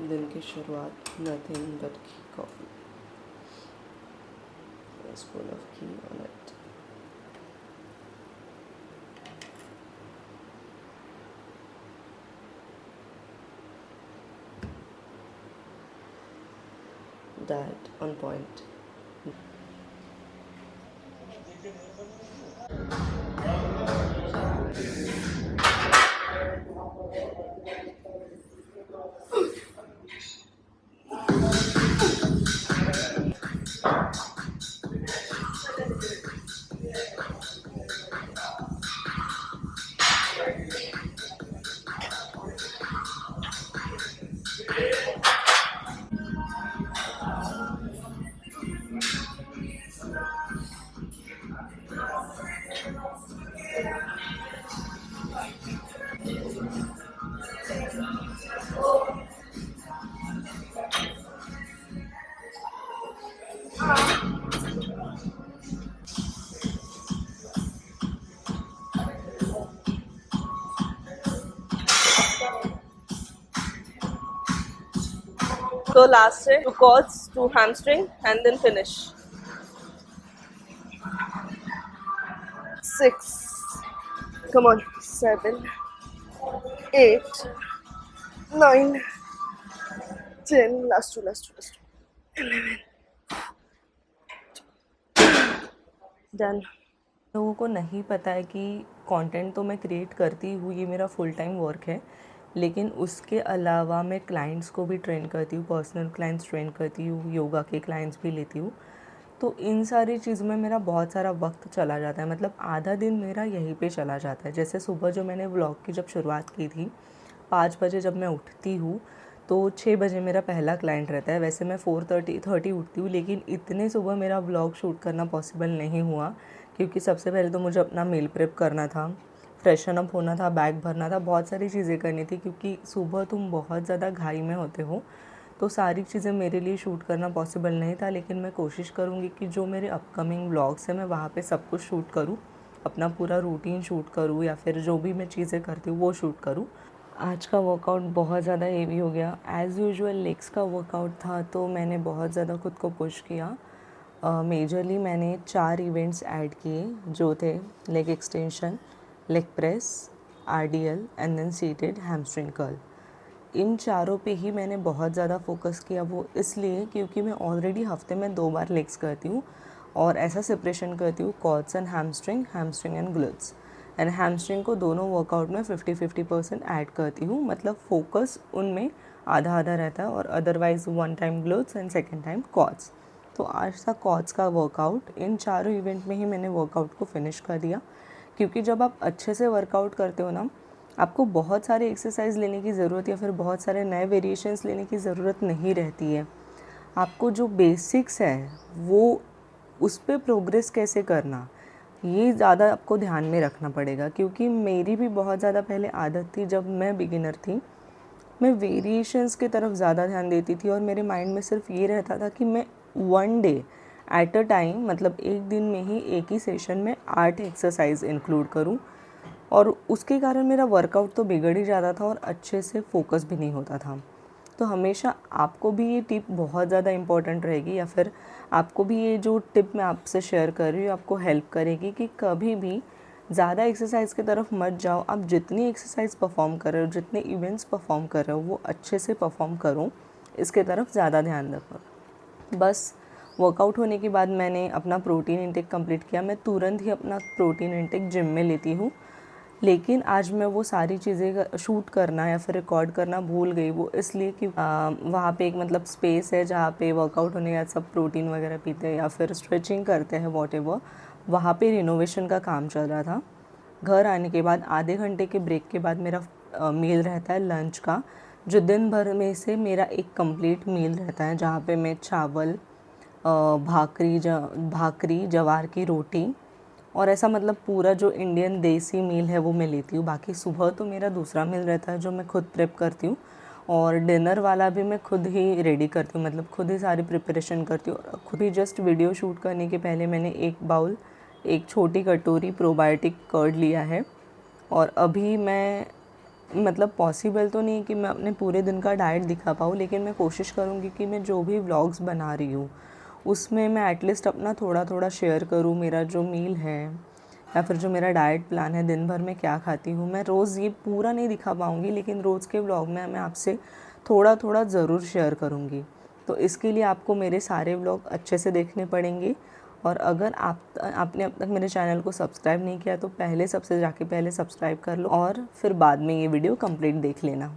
दिन की शुरुआत nothing but coffee, spoon of ghee on it. Diet on point. So last है 2 quads, 2 hamstring and then finish. 6, come on, 7, 8, 9, 10, last 2, 11, done. लोगों को नहीं पता है कि कंटेंट तो मैं क्रिएट करती हूँ, ये मेरा फुल टाइम वर्क है, लेकिन उसके अलावा मैं क्लाइंट्स को भी ट्रेन करती हूँ, पर्सनल क्लाइंट्स ट्रेन करती हूँ, योगा के क्लाइंट्स भी लेती हूँ। तो इन सारी चीज़ों में मेरा बहुत सारा वक्त चला जाता है, मतलब आधा दिन मेरा यहीं पे चला जाता है। जैसे सुबह जो मैंने व्लॉग की जब शुरुआत की थी, 5 बजे जब मैं उठती हूँ तो 6 बजे मेरा पहला क्लाइंट रहता है। वैसे मैं 4:30 उठती हूँ, लेकिन इतने सुबह मेरा व्लॉग शूट करना पॉसिबल नहीं हुआ, क्योंकि सबसे पहले तो मुझे अपना मील प्रेप करना था, फ्रेशन अप होना था, बैग भरना था, बहुत सारी चीज़ें करनी थी, क्योंकि सुबह तुम बहुत ज़्यादा घाई में होते हो, तो सारी चीज़ें मेरे लिए शूट करना पॉसिबल नहीं था। लेकिन मैं कोशिश करूँगी कि जो मेरे अपकमिंग व्लॉग्स हैं मैं वहाँ पे सब कुछ शूट करूँ, अपना पूरा रूटीन शूट करूँ, या फिर जो भी मैं चीज़ें करती हूँ वो शूट करूँ। आज का वर्कआउट बहुत ज़्यादा हेवी हो गया। एज़ यूजुअल लेग्स का वर्कआउट था, तो मैंने बहुत ज़्यादा खुद को पुश किया। मेजरली मैंने 4 इवेंट्स ऐड किए, जो थे leg extension, leg press, RDL and then seated hamstring curl. इन चारों पे ही मैंने बहुत ज़्यादा फोकस किया। वो इसलिए क्योंकि मैं ऑलरेडी हफ्ते में 2 बार लेग्स करती हूँ, और ऐसा सेपरेशन करती हूँ quads and hamstring, hamstring and glutes. And hamstring को दोनों वर्कआउट में 50-50% ऐड करती हूँ, मतलब फोकस उनमें आधा आधा रहता है, और otherwise 1 time glutes and 2nd time quads. तो आज था क्वाड्स का वर्कआउट। इन चारों इवेंट में ही मैंने वर्कआउट को फिनिश कर दिया, क्योंकि जब आप अच्छे से वर्कआउट करते हो ना, आपको बहुत सारे एक्सरसाइज लेने की ज़रूरत या फिर बहुत सारे नए वेरिएशंस लेने की ज़रूरत नहीं रहती है। आपको जो बेसिक्स है वो उस पर प्रोग्रेस कैसे करना, ये ज़्यादा आपको ध्यान में रखना पड़ेगा। क्योंकि मेरी भी बहुत ज़्यादा पहले आदत थी, जब मैं बिगिनर थी, मैं वेरिएशंस की तरफ ज़्यादा ध्यान देती थी, और मेरे माइंड में सिर्फ ये रहता था कि मैं 1 डे एट अ टाइम, मतलब एक दिन में ही एक ही सेशन में 8 एक्सरसाइज इंक्लूड करूं, और उसके कारण मेरा वर्कआउट तो बिगड़ ही जाता था और अच्छे से फोकस भी नहीं होता था। तो हमेशा आपको भी ये टिप बहुत ज़्यादा इम्पॉर्टेंट रहेगी, या फिर आपको भी ये जो टिप मैं आपसे शेयर कर रही हूँ आपको हेल्प करेगी कि कभी भी ज़्यादा एक्सरसाइज की तरफ मत जाओ। आप जितनी एक्सरसाइज परफॉर्म कर रहे हो, जितने इवेंट्स परफॉर्म कर रहे हो, वो अच्छे से परफॉर्म करो, इसके तरफ ज़्यादा ध्यान रखो। बस वर्कआउट होने के बाद मैंने अपना प्रोटीन इंटेक कंप्लीट किया। मैं तुरंत ही अपना प्रोटीन इंटेक जिम में लेती हूँ, लेकिन आज मैं वो सारी चीज़ें शूट करना या फिर रिकॉर्ड करना भूल गई। वो इसलिए कि वहाँ पे एक मतलब स्पेस है जहाँ पे वर्कआउट होने के बाद सब प्रोटीन वगैरह पीते हैं या फिर स्ट्रेचिंग करते हैं, वॉटेवर। वहाँ पे रिनोवेशन का काम चल रहा था। घर आने के बाद आधे घंटे के ब्रेक के बाद मेरा मील रहता है लंच का, जो दिन भर में से मेरा एक कंप्लीट मील रहता है, जहाँ पे मैं चावल, भाकरी, जवार की रोटी, और ऐसा मतलब पूरा जो इंडियन देसी मील है वो मैं लेती हूँ। बाकी सुबह तो मेरा दूसरा मील रहता है जो मैं खुद प्रेप करती हूँ, और डिनर वाला भी मैं खुद ही रेडी करती हूँ, मतलब खुद ही सारी प्रिपरेशन करती हूँ। खुद ही जस्ट वीडियो शूट करने के पहले मैंने एक बाउल, एक छोटी कटोरी प्रोबायोटिक कर्ड लिया है, और अभी मैं मतलब पॉसिबल तो नहीं कि मैं अपने पूरे दिन का डाइट दिखा पाऊँ, लेकिन मैं कोशिश करूँगी कि मैं जो भी व्लॉग्स बना रही हूँ उसमें मैं एटलीस्ट अपना थोड़ा थोड़ा शेयर करूँ, मेरा जो मील है या फिर जो मेरा डाइट प्लान है, दिन भर में क्या खाती हूँ। मैं रोज़ ये पूरा नहीं दिखा पाऊँगी, लेकिन रोज़ के व्लॉग में मैं आपसे थोड़ा थोड़ा ज़रूर शेयर करूँगी। तो इसके लिए आपको मेरे सारे व्लॉग अच्छे से देखने पड़ेंगे। और अगर आपने अब तक मेरे चैनल को सब्सक्राइब नहीं किया तो पहले सबसे जाके पहले सब्सक्राइब कर लो और फिर बाद में ये वीडियो कंप्लीट देख लेना।